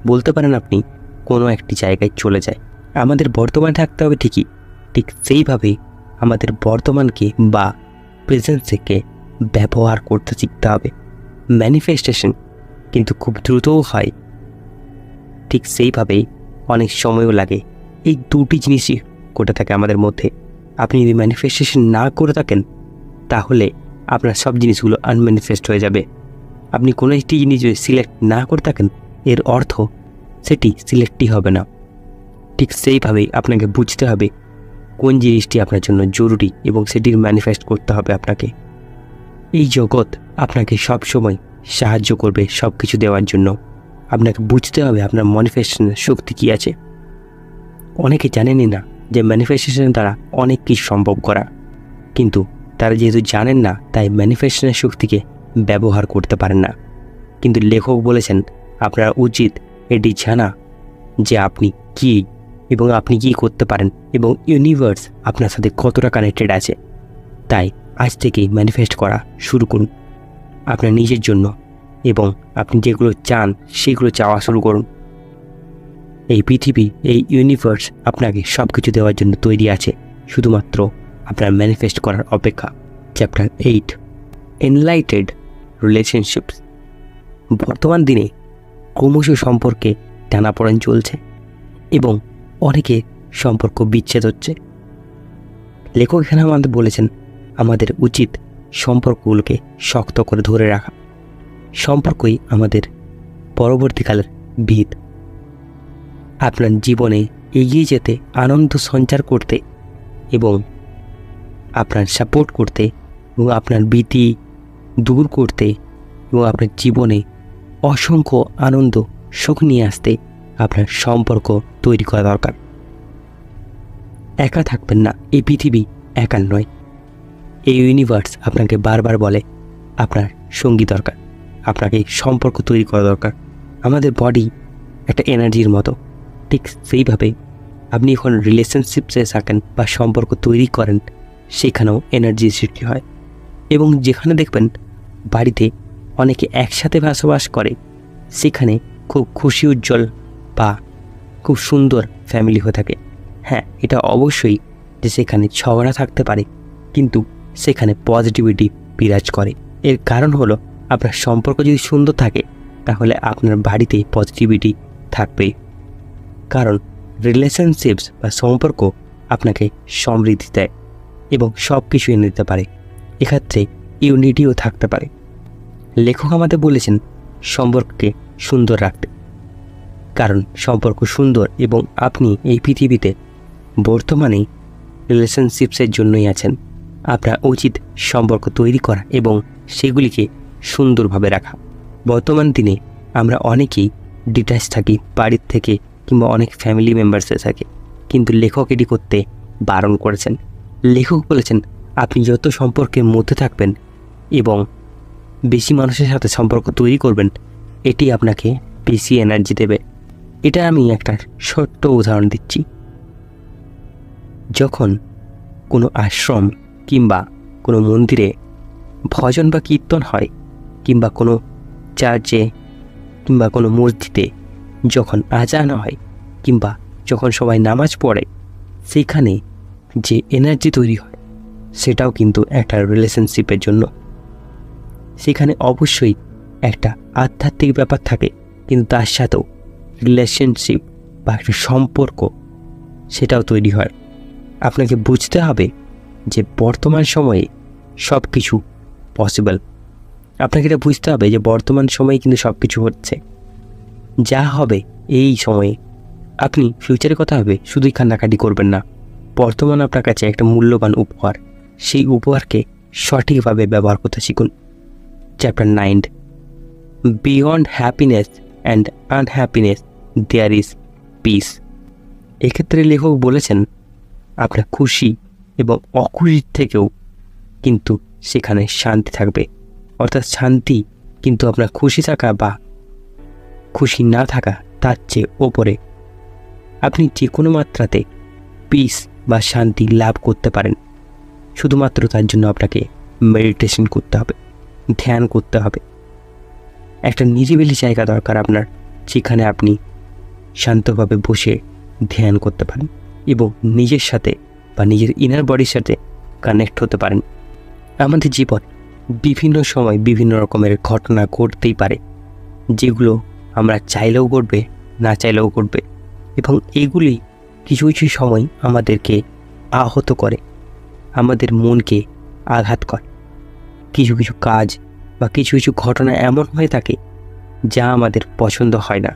A: বলতে পারেন আপনি কোনো একটি জায়গায় চলে যায়। আমাদের বর্তমানে থাকতে হবে ঠিকই, ঠিক সেইভাবেই আমাদের বর্তমানকে বা প্রেজেন্সকে ব্যবহার করতে শিখতে হবে। ম্যানিফেস্টেশন কিন্তু খুব দ্রুতও হয়, ঠিক সেইভাবেই অনেক সময়ও লাগে। এই দুটি জিনিসই ঘটে থাকে আমাদের মধ্যে। আপনি যদি ম্যানিফেস্টেশন না করে থাকেন, তাহলে আপনার সব জিনিসগুলো আনম্যানিফেস্ট হয়ে যাবে। আপনি কোনো একটি জিনিস যদি সিলেক্ট না করে থাকেন, এর অর্থ সেটি সিলেক্টই হবে না। ঠিক সেইভাবেই আপনাকে বুঝতে হবে কোন জিনিসটি আপনার জন্য জরুরি এবং সেটির ম্যানিফেস্ট করতে হবে আপনাকে। এই জগৎ আপনাকে সবসময় সাহায্য করবে সব কিছু দেওয়ার জন্য। আপনাকে বুঝতে হবে আপনার ম্যানিফেস্টেশনের শক্তি কী আছে। অনেকে জানেনই না যে ম্যানিফেস্টেশনের দ্বারা অনেক কিছু সম্ভব করা, কিন্তু তারা যেহেতু জানেন না, তাই ম্যানিফেস্টেশনের শক্তিকে ব্যবহার করতে পারেন না। কিন্তু লেখক বলেছেন আপনার উচিত এটি জানা যে আপনি কী এবং আপনি কী করতে পারেন এবং ইউনিভার্স আপনার সাথে কতটা কানেক্টেড আছে। তাই আজ থেকেই ম্যানিফেস্ট করা শুরু করুন আপনার নিজের জন্য, এবং আপনি যেগুলো চান সেগুলো চাওয়া শুরু করুন। এই পৃথিবী, এই ইউনিভার্স আপনাকে সব কিছু দেওয়ার জন্য তৈরি আছে, শুধুমাত্র আপনার ম্যানিফেস্ট করার অপেক্ষা। Chapter 8, enlightened relationships. বর্তমান দিনে ক্রমশ সম্পর্কে টানাপোড়েন চলছে এবং অনেকে সম্পর্ক বিচ্ছেদ হচ্ছে। লেখক এখানে আমাদের বলেছেন আমাদের উচিত সম্পর্কগুলোকে শক্ত করে ধরে রাখা। সম্পর্কই আমাদের পরবর্তীকালের ভিত। আপনার জীবনে এগিয়ে যেতে, আনন্দ সঞ্চার করতে এবং আপনার সাপোর্ট করতে এবং আপনার ভীতি দূর করতে এবং আপনার জীবনে অসংখ্য আনন্দ সুখ নিয়ে আসতে আপনার সম্পর্ক তৈরি করা দরকার। একা থাকবেন না, এই পৃথিবী একার নয়। এই ইউনিভার্স আপনাকে বারবার বলে আপনার সঙ্গী দরকার, আপনাকে সম্পর্ক তৈরি করা দরকার। আমাদের বডি একটা এনার্জির মতো, ঠিক সেইভাবে আপনি যখন রিলেশনশিপসে থাকেন বা সম্পর্ক তৈরি করেন, সেখানেও এনার্জির সৃষ্টি হয়। এবং যেখানে দেখবেন বাড়িতে অনেকে একসাথে বসবাস করে, সেখানে খুব খুশি উজ্জ্বল বা খুব সুন্দর ফ্যামিলি হয়ে থাকে। হ্যাঁ, এটা অবশ্যই যে সেখানে ঝগড়া থাকতে পারে, কিন্তু সেখানে পজিটিভিটি বিরাজ করে। এর কারণ হলো আপনার সম্পর্ক যদি সুন্দর থাকে, তাহলে আপনার বাড়িতে পজিটিভিটি থাকবেই। কারণ রিলেশনশিপস বা সম্পর্ক আপনাকে সমৃদ্ধি দেয় এবং সব কিছু এনে দিতে পারে। এক্ষেত্রে ইউনিটিও থাকতে পারে। লেখক আমাদের বলেছেন সম্পর্ককে সুন্দর রাখতে, কারণ সম্পর্ক সুন্দর এবং আপনি এই পৃথিবীতে বর্তমানে রিলেশনশিপসের জন্যই আছেন। আপনার উচিত সম্পর্ক তৈরি করা এবং সেগুলিকে সুন্দরভাবে রাখা। বর্তমান দিনে আমরা অনেকেই ডিট্যাচ থাকি বাড়ির থেকে কিংবা অনেক ফ্যামিলি মেম্বার্সের থাকে, কিন্তু লেখক এটি করতে বারণ করেছেন। লেখক বলেছেন আপনি যত সম্পর্কের মধ্যে থাকবেন এবং বেশি মানুষের সাথে সম্পর্ক তৈরি করবেন, এটি আপনাকে বেশি এনার্জি দেবে। এটা আমি একটা ছোট্ট উদাহরণ দিচ্ছি। যখন কোনো আশ্রম কিংবা কোনো মন্দিরে ভজন বা কীর্তন হয়, কিংবা কোনো চার্চে কিংবা কোনো মসজিদে যখন আজান হয়, কিংবা যখন সবাই নামাজ পড়ে, সেখানে যে এনার্জি তৈরি হয় সেটাও কিন্তু একটা রিলেশনশিপের জন্য। সেখানে অবশ্যই একটা আধ্যাত্মিক ব্যাপার থাকে, কিন্তু তার সাথেও রিলেশনশিপ বা একটা সম্পর্ক সেটাও তৈরি হয়। আপনাকে বুঝতে হবে যে বর্তমান সময়ে সব কিছু পসিবল। আপনাকে এটা বুঝতে হবে যে বর্তমান সময়ে কিন্তু সব কিছু হচ্ছে, যা হবে এই সময়ে। আপনি ফিউচারের কথা হবে শুধুই কান্নাকাটি করবেন না। বর্তমান আপনার কাছে একটা মূল্যবান উপহার, সেই উপহারকে সঠিকভাবে ব্যবহার করতে শিখুন। Chapter 9, beyond happiness and unhappiness there is peace. এক্ষেত্রে লেখক বলেছেন আপনার খুশি এবং অখুশির থেকেও কিন্তু সেখানে শান্তি থাকবে। অর্থাৎ শান্তি কিন্তু আপনার খুশি থাকা বা খুশি না থাকা তার চেয়ে ওপরে। আপনি যে কোনো মাত্রাতে পিস বা শান্তি লাভ করতে পারেন। শুধুমাত্র তার জন্য আপনাকে মেডিটেশন করতে হবে, ধ্যান করতে হবে। একটা নিরিবিলি জায়গা দরকার আপনার, যেখানে আপনি শান্তভাবে বসে ধ্যান করতে পারেন এবং নিজের সাথে বা নিজের ইনার বডির সাথে কানেক্ট হতে পারেন। আমাদের জীবন বিভিন্ন সময় বিভিন্ন রকমের ঘটনা ঘটতেই পারে, যেগুলো আমরা চাইলেও ঘটবে, না চাইলেও ঘটবে, এবং এগুলি কিছু কিছু সময় আমাদেরকে আহত করে, আমাদের মনকে আঘাত করে। কিছু কিছু কাজ বা কিছু কিছু ঘটনা এমন হয়ে থাকে যা আমাদের পছন্দ হয় না,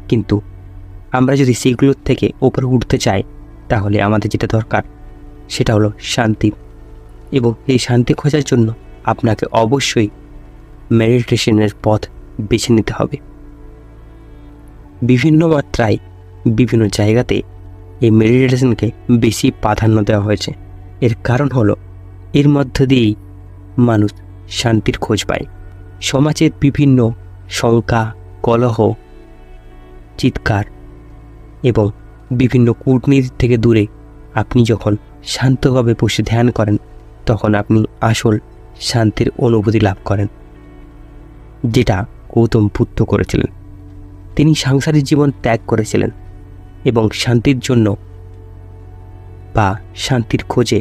A: কিন্তু আমরা যদি সেগুলোর থেকে ওপরে উঠতে চাই তাহলে আমাদের যেটা দরকার সেটা হলো শান্তি। এবং এই শান্তি খোঁজার জন্য আপনাকে অবশ্যই মেডিটেশনের পথ বেছে নিতে হবে। বিভিন্ন মাত্রায় বিভিন্ন জায়গাতে এই মেডিটেশনকে বেশি প্রাধান্য দেওয়া হয়েছে। এর কারণ হলো এর মধ্য দিয়েই মানুষ শান্তির খোঁজ পায়। সমাজের বিভিন্ন শঙ্কা, কলহ, চিৎকার এবং বিভিন্ন কূটনীতি থেকে দূরে আপনি যখন শান্তভাবে বসে ধ্যান করেন তখন আপনি আসল শান্তির অনুভূতি লাভ করেন, যেটা গৌতম বুদ্ধ করেছিলেন। তিনি সাংসারিক জীবন ত্যাগ করেছিলেন এবং শান্তির জন্য বা শান্তির খোঁজে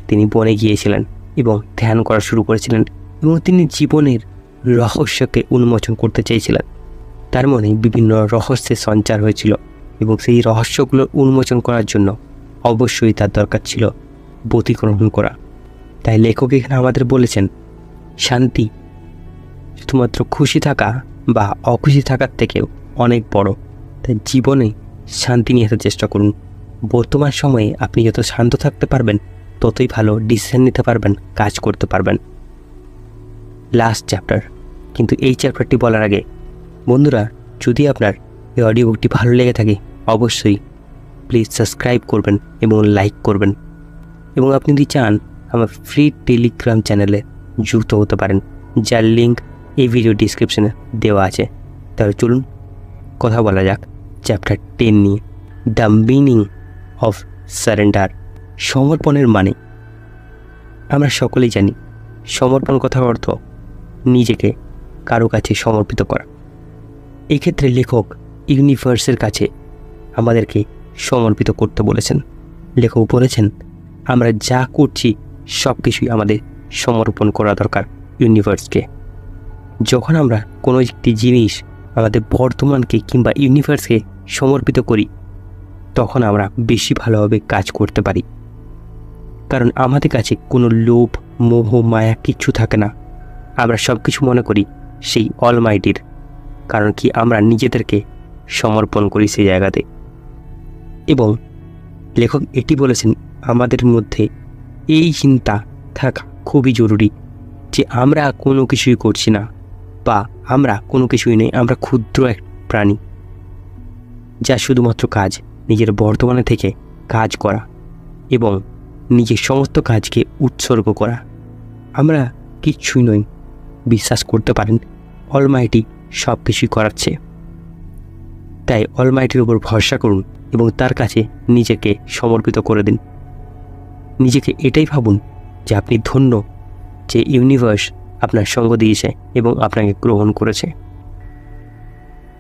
A: তিনি বনে গিয়েছিলেন এবং ধ্যান করা শুরু করেছিলেন এবং তিনি জীবনের রহস্যকে উন্মোচন করতে চেয়েছিলেন। তার মনে বিভিন্ন রহস্যের সঞ্চার হয়েছিল এবং সেই রহস্যগুলো উন্মোচন করার জন্য অবশ্যই তার দরকার ছিল বতি গ্রহণ করা। তাই লেখক এখানে আমাদের বলেছেন শান্তি শুধুমাত্র খুশি থাকা বা অখুশি থাকার থেকেও অনেক বড়। তাই জীবনে শান্তি নিয়ে আসার চেষ্টা করুন। বর্তমান সময়ে আপনি যত শান্ত থাকতে পারবেন ততই ভালো ডিসিশন নিতে পারবেন, কাজ করতে পারবেন। লাস্ট চ্যাপ্টার, কিন্তু এই চ্যাপ্টারটি বলার আগে বন্ধুরা, যদি আপনার এই অডিও বুকটি ভালো লেগে থাকে অবশ্যই প্লিজ সাবস্ক্রাইব করবেন এবং লাইক করবেন। এবং আপনি যদি চান আমার ফ্রি টেলিগ্রাম চ্যানেলে যুক্ত হতে পারেন, যার লিঙ্ক এই ভিডিও ডিসক্রিপশনে দেওয়া আছে। তাহলে চলুন কথা বলা যাক চ্যাপ্টার 10 নিয়ে, দ্য মিনিং অফ সারেন্ডার। সমর্পণের মানে আমরা সকলেই জানি। সমর্পণ কথার অর্থ নিজেকে কারো কাছে সমর্পিত করা। এক্ষেত্রে লেখক ইউনিভার্সের কাছে আমাদেরকে সমর্পিত করতে বলেছেন। লেখক বলেছেন আমরা যা করছি সব কিছুই আমাদের সমর্পণ করা দরকার ইউনিভার্সকে। যখন আমরা কোনো একটি জিনিস আমাদের বর্তমানকে কিংবা ইউনিভার্সকে সমর্পিত করি তখন আমরা বেশি ভালোভাবে কাজ করতে পারি, কারণ আমাদের কাছে কোনো লোভ, মোহ, মায়া কিচ্ছু থাকে না। আমরা সব কিছু মনে করি সেই অলমাইটির, কারণ কি আমরা নিজেদেরকে সমর্পণ করি সেই জায়গাতে। এবং লেখক এটি বলেছেন আমাদের মধ্যে এই চিন্তা থাকা খুবই জরুরি যে আমরা কোনো কিছুই করছি না বা আমরা কোনো কিছুই নেই, আমরা ক্ষুদ্র এক প্রাণী, যা শুধুমাত্র কাজ নিজের বর্তমানে থেকে কাজ করা এবং নিজের সমস্ত কাজকে উৎসর্গ করা। আমরা কিচ্ছুই নই। বিশ্বাস করতে পারেন অলমাইটি সব কিছুই করাচ্ছে। তাই অলমাইটির উপর ভরসা করুন এবং তার কাছে নিজেকে সমর্পিত করে দিন। নিজেকে এটাই ভাবুন যে আপনি ধন্য যে ইউনিভার্স আপনার সঙ্গ দিয়েছে এবং আপনাকে গ্রহণ করেছে।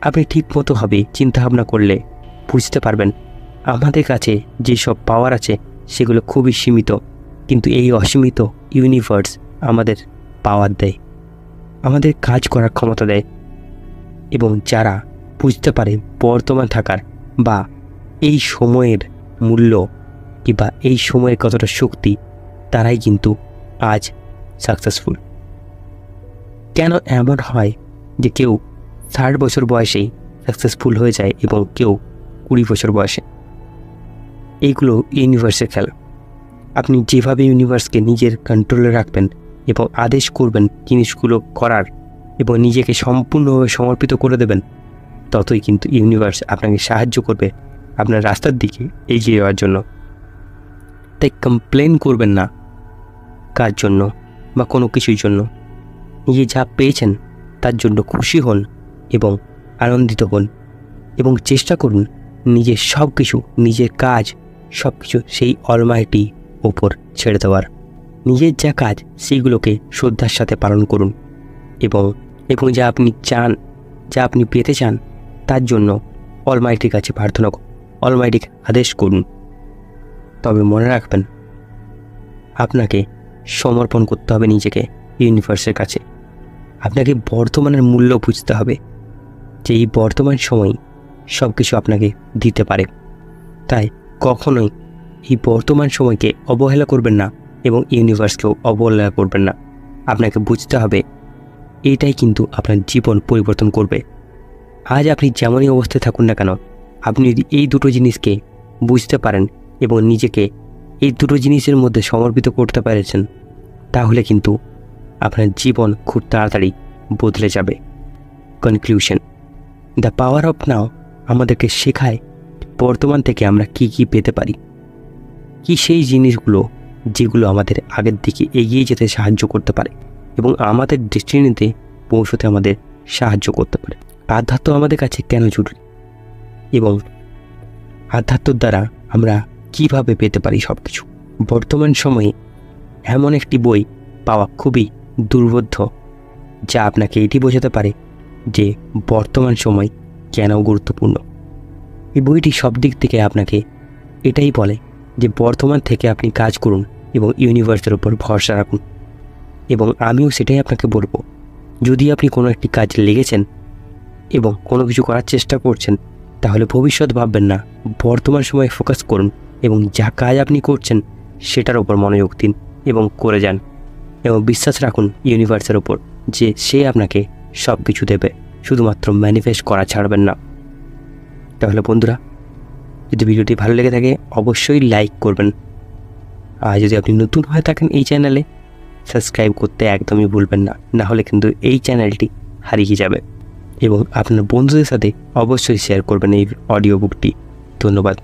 A: আপনি ঠিকমতোভাবে চিন্তাভাবনা করলে বুঝতে পারবেন আমাদের কাছে যেসব পাওয়ার আছে সেগুলো খুবই সীমিত, কিন্তু এই অসীমিত ইউনিভার্স আমাদের পাওয়ার দেয়, আমাদের কাজ করার ক্ষমতা দেয়। এবং যারা বুঝতে পারে বর্তমান থাকার বা এই সময়ের মূল্য কিংবা এই সময়ের কতটা শক্তি, তারাই কিন্তু আজ সাকসেসফুল। কেন এমন হয় যে কেউ 60 বছর বয়সেই সাকসেসফুল হয়ে যায় এবং কেউ 20 বছর বয়সে? এইগুলো ইউনিভার্সের খেলা। আপনি যেভাবে ইউনিভার্সকে নিজের কন্ট্রোলে রাখবেন এবং আদেশ করবেন জিনিসগুলো করার এবং নিজেকে সম্পূর্ণভাবে সমর্পিত করে দেবেন, ততই কিন্তু ইউনিভার্স আপনাকে সাহায্য করবে আপনার রাস্তার দিকে এগিয়ে যাওয়ার জন্য। তাই কমপ্লেন করবেন না কার জন্য বা কোনো কিছুর জন্য। নিজে যা পেয়েছেন তার জন্য খুশি হন এবং আনন্দিত হন এবং চেষ্টা করুন নিজের সব কিছু, নিজের কাজ সব কিছু সেই অলমাইটি ওপর ছেড়ে দেওয়ার। নিজের যা কাজ সেইগুলোকে শ্রদ্ধার সাথে পালন করুন এবং যা আপনি চান, যা আপনি পেতে চান, তার জন্য অলমাইটির কাছে প্রার্থনা করুন, অলমাইটিকে আদেশ করুন। তবে মনে রাখবেন, আপনাকে সমর্পণ করতে হবে নিজেকে ইউনিভার্সের কাছে। আপনাকে বর্তমানের মূল্য বুঝতে হবে যে এই বর্তমান সময় সব কিছু আপনাকে দিতে পারে। তাই কখনোই এই বর্তমান সময়কে অবহেলা করবেন না এবং ইউনিভার্সকেও অবহেলা করবেন না। আপনাকে বুঝতে হবে এটাই কিন্তু আপনার জীবন পরিবর্তন করবে। আজ আপনি যেমনই অবস্থায় থাকুন না কেন, আপনি যদি এই দুটো জিনিসকে বুঝতে পারেন এবং নিজেকে এই দুটো জিনিসের মধ্যে সমর্পিত করতে পেরেছেন, তাহলে কিন্তু আপনার জীবন খুব তাড়াতাড়ি বদলে যাবে। কনক্লুশন: দ্য পাওয়ার অফ নাও আমাদেরকে শেখায় বর্তমান থেকে আমরা কি কি পেতে পারি, কি সেই জিনিসগুলো যেগুলো আমাদের আগের দিকে এগিয়ে যেতে সাহায্য করতে পারে এবং আমাদের ডেস্টিনিতে পৌঁছতে আমাদের সাহায্য করতে পারে। আধ্যাত্ম আমাদের কাছে কেন জরুরি এবং আধ্যাত্মর দ্বারা আমরা কিভাবে পেতে পারি সব কিছু। বর্তমান সময়ে এমন একটি বই পাওয়া খুবই দুর্বোধ্য যা আপনাকে এটি বোঝাতে পারে যে বর্তমান সময় কেন গুরুত্বপূর্ণ। এই বইটি সব দিক থেকে আপনাকে এটাই বলে যে বর্তমান থেকে আপনি কাজ করুন এবং ইউনিভার্সের উপর ভরসা রাখুন। এবং আমিও সেটাই আপনাকে বলবো, যদি আপনি কোনো একটি কাজে লেগেছেন এবং কোনো কিছু করার চেষ্টা করছেন, তাহলে ভবিষ্যৎ ভাববেন না, বর্তমান সময়ে ফোকাস করুন এবং যা কাজ আপনি করছেন সেটার উপর মনোযোগ দিন এবং করে যান এবং বিশ্বাস রাখুন ইউনিভার্সের ওপর যে সে আপনাকে সব কিছু দেবে, শুধুমাত্র ম্যানিফেস্ট করা ছাড়বেন না। তাহলে বন্ধুরা, যদি ভিডিওটি ভালো লেগে থাকে অবশ্যই লাইক করবেন, আর যদি আপনি নতুন হয়ে থাকেন এই চ্যানেলে, সাবস্ক্রাইব করতে একদমই ভুলবেন না, না হলে কিন্তু এই চ্যানেলটি হারিয়ে যাবে। এবং আপনার বন্ধুদের সাথে অবশ্যই শেয়ার করবেন এই অডিও বুকটি। ধন্যবাদ।